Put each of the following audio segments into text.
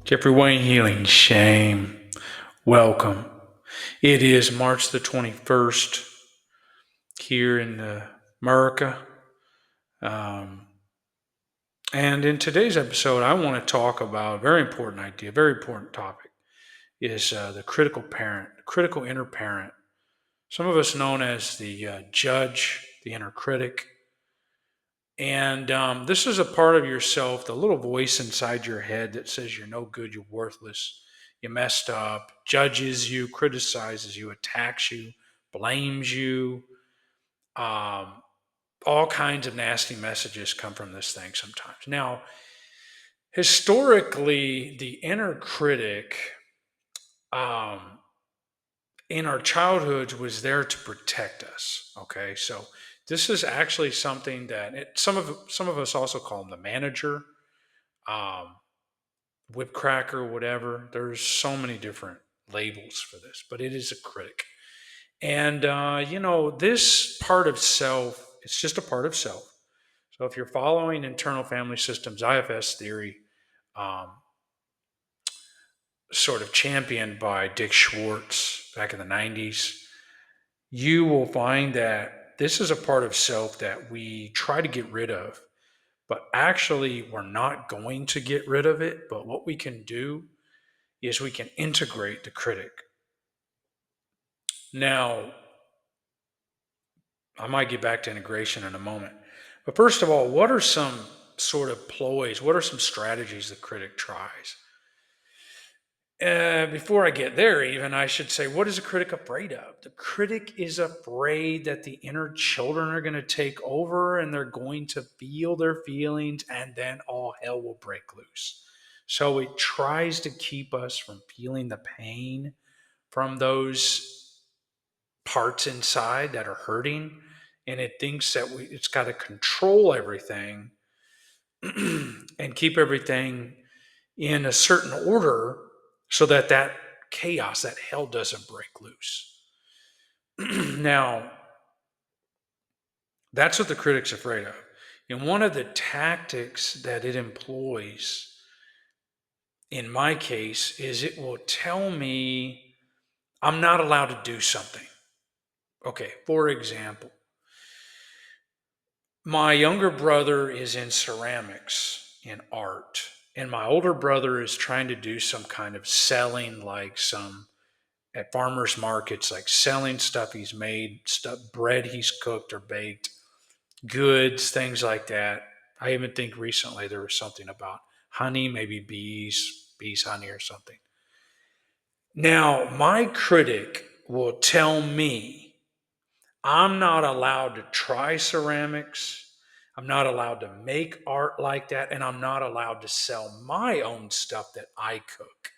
Jeffrey Wayne Healing, shame. Welcome. It is March the 21st here in America. Um, and in today's episode, I want to talk about a very important idea, very important topic, is the critical parent, the critical inner parent. Some of us known as the judge, the inner critic. And this is a part of yourself, the little voice inside your head that says you're no good, you're worthless, you messed up, judges you, criticizes you, attacks you, blames you. Um, all kinds of nasty messages come from this thing sometimes. Now, historically, the inner critic um, in our childhoods was there to protect us. Okay, so this is actually something that some of us also call him the manager, um, whip cracker, whatever. There's so many different labels for this, but it is a critic. And this part of self, it's just a part of self. So if you're following internal family systems IFS theory, um, sort of championed by Dick Schwartz back in the 90s, you will find that this is a part of self that we try to get rid of, but actually we're not going to get rid of it. But what we can do is we can integrate the critic. Now, I might get back to integration in a moment. But first of all, what are some sort of ploys? What are some strategies the critic tries? Before I get there, even, I should say, what is a critic afraid of? The critic is afraid that the inner children are going to take over and they're going to feel their feelings and then all hell will break loose. So it tries to keep us from feeling the pain from those parts inside that are hurting. And it thinks that it's got to control everything and keep everything in a certain order so that chaos, that hell doesn't break loose. Now, that's what the critic's afraid of. And one of the tactics that it employs, in my case, is it will tell me I'm not allowed to do something. Okay, for example, my younger brother is in ceramics, in art, and my older brother is trying to do some kind of selling, like some at farmers markets, like selling stuff he's made, stuff, bread he's cooked or baked, goods, things like that. I even think recently there was something about honey, maybe bees honey or something. Now, my critic will tell me I'm not allowed to try ceramics. I'm not allowed to make art like that. And I'm not allowed to sell my own stuff that I cook.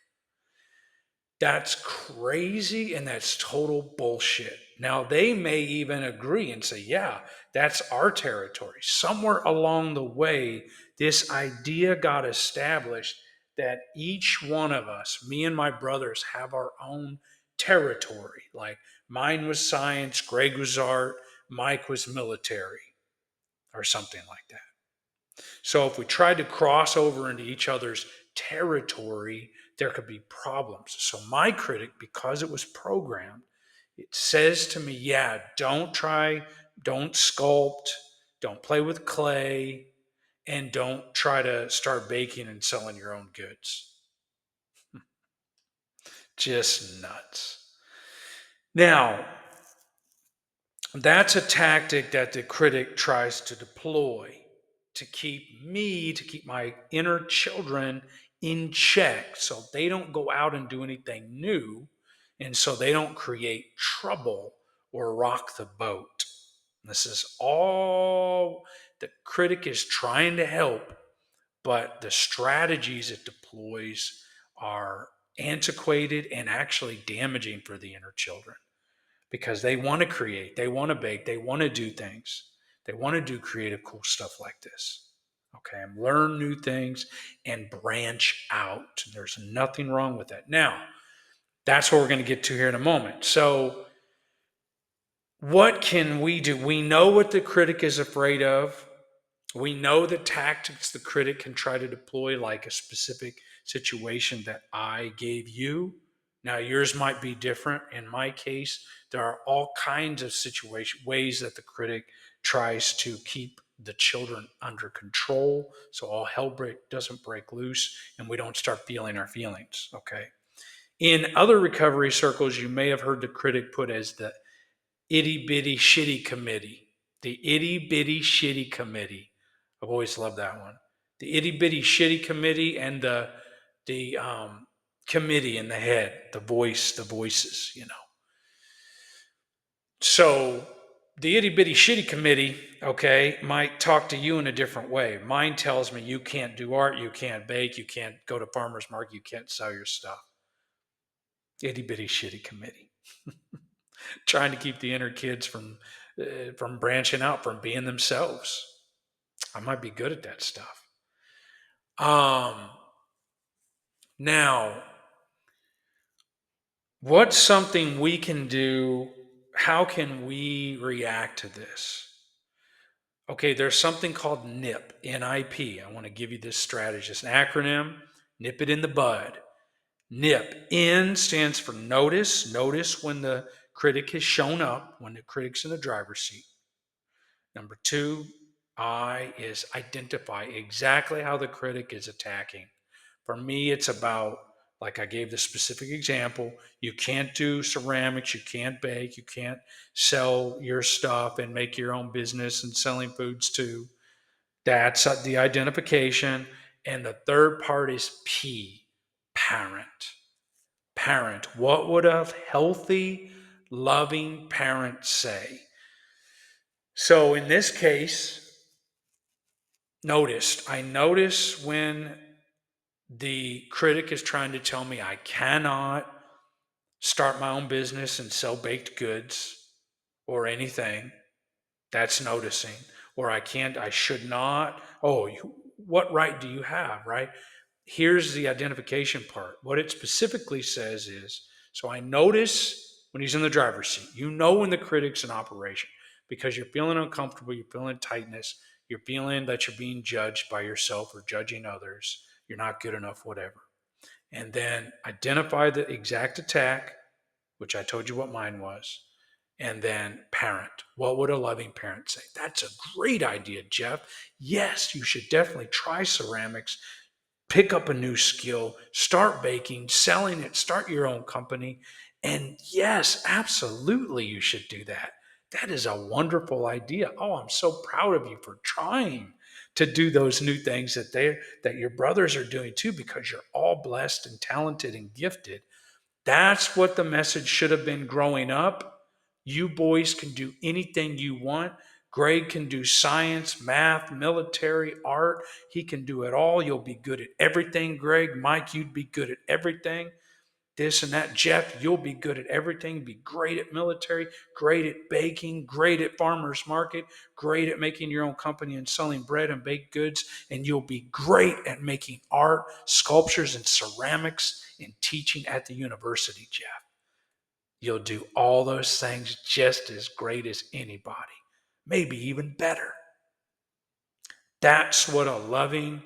That's crazy and that's total bullshit. Now, they may even agree and say, yeah, that's our territory. Somewhere along the way, this idea got established that each one of us, me and my brothers, have our own territory. Like mine was science, Greg was art, Mike was military, or something like that. So if we tried to cross over into each other's territory, there could be problems. So my critic, because it was programmed, it says to me, yeah, don't sculpt, don't play with clay, and don't try to start baking and selling your own goods. Just nuts. Now, that's a tactic that the critic tries to deploy to keep my inner children in check so they don't go out and do anything new and so they don't create trouble or rock the boat. This is all the critic is trying to help, but the strategies it deploys are antiquated and actually damaging for the inner children because they want to create, they want to bake, they want to do things. They want to do creative, cool stuff like this. Okay, and learn new things and branch out. There's nothing wrong with that. Now, that's what we're going to get to here in a moment. So, what can we do? We know what the critic is afraid of. We know the tactics the critic can try to deploy, like a specific situation that I gave you. Now, yours might be different. In my case, there are all kinds of ways that the critic tries to keep the children under control so all doesn't break loose and we don't start feeling our feelings. Okay. In other recovery circles, you may have heard the critic put as the itty bitty shitty committee. The itty bitty shitty committee. I've always loved that one. The itty bitty shitty committee and the committee in the head, the voices, So the itty bitty shitty committee, okay, might talk to you in a different way. Mine tells me you can't do art, you can't bake, you can't go to farmer's market, you can't sell your stuff. Itty bitty shitty committee. Trying to keep the inner kids from branching out, from being themselves. I might be good at that stuff. Now, what's something we can do? How can we react to this? Okay, there's something called NIP, N-I-P. I want to give you this strategy. It's an acronym, nip it in the bud. NIP, N stands for notice. Notice when the critic has shown up, when the critic's in the driver's seat. Number 2, I is identify exactly how the critic is attacking. For me, it's about, like I gave the specific example, you can't do ceramics, you can't bake, you can't sell your stuff and make your own business and selling foods too. That's the identification. And the third part is P, parent. Parent. What would a healthy, loving parent say? So in this case, I notice when the critic is trying to tell me I cannot start my own business and sell baked goods or anything. That's noticing. Or I should not. What right do you have, right? Here's the identification part. What it specifically says is, so I notice when he's in the driver's seat. You know when the critic's in operation because you're feeling uncomfortable, you're feeling tightness, you're feeling that you're being judged by yourself or judging others. You're not good enough, whatever. And then identify the exact attack, which I told you what mine was. And then parent. What would a loving parent say? That's a great idea, Jeff. Yes, you should definitely try ceramics, pick up a new skill, start baking, selling it, start your own company. And yes, absolutely, you should do that. That is a wonderful idea. Oh, I'm so proud of you for trying to do those new things that your brothers are doing too, because you're all blessed and talented and gifted. That's what the message should have been growing up. You boys can do anything you want. Greg can do science, math, military, art. He can do it all. You'll be good at everything, Greg. Mike, you'd be good at everything. This and that. Jeff, you'll be good at everything. Be great at military, great at baking, great at farmer's market, great at making your own company and selling bread and baked goods. And you'll be great at making art, sculptures, and ceramics and teaching at the university, Jeff. You'll do all those things just as great as anybody, maybe even better. That's what a loving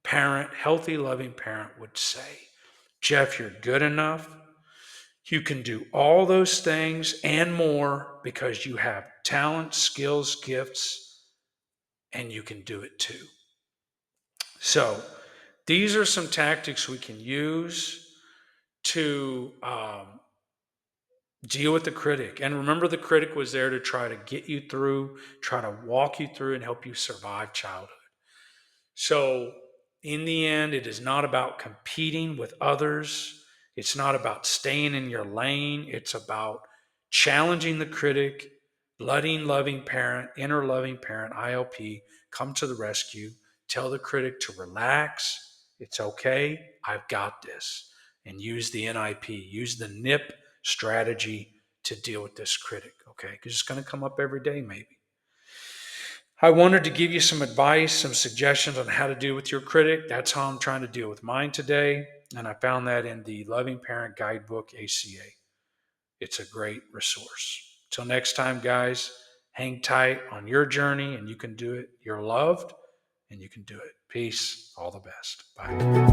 parent, healthy, loving parent would say. Jeff, you're good enough. You can do all those things and more because you have talent, skills, gifts, and you can do it too. So, these are some tactics we can use to deal with the critic. And remember, the critic was there to try to get you through, try to walk you through, and help you survive childhood. So, in the end, it is not about competing with others. It's not about staying in your lane. It's about challenging the critic, letting loving parent, inner loving parent, ILP, come to the rescue. Tell the critic to relax. It's okay. I've got this. And use the NIP, use the NIP strategy to deal with this critic, okay? Because it's going to come up every day, maybe. I wanted to give you some advice, some suggestions on how to deal with your critic. That's how I'm trying to deal with mine today. And I found that in the Loving Parent Guidebook, ACA. It's a great resource. Till next time, guys, hang tight on your journey and you can do it. You're loved and you can do it. Peace. All the best. Bye.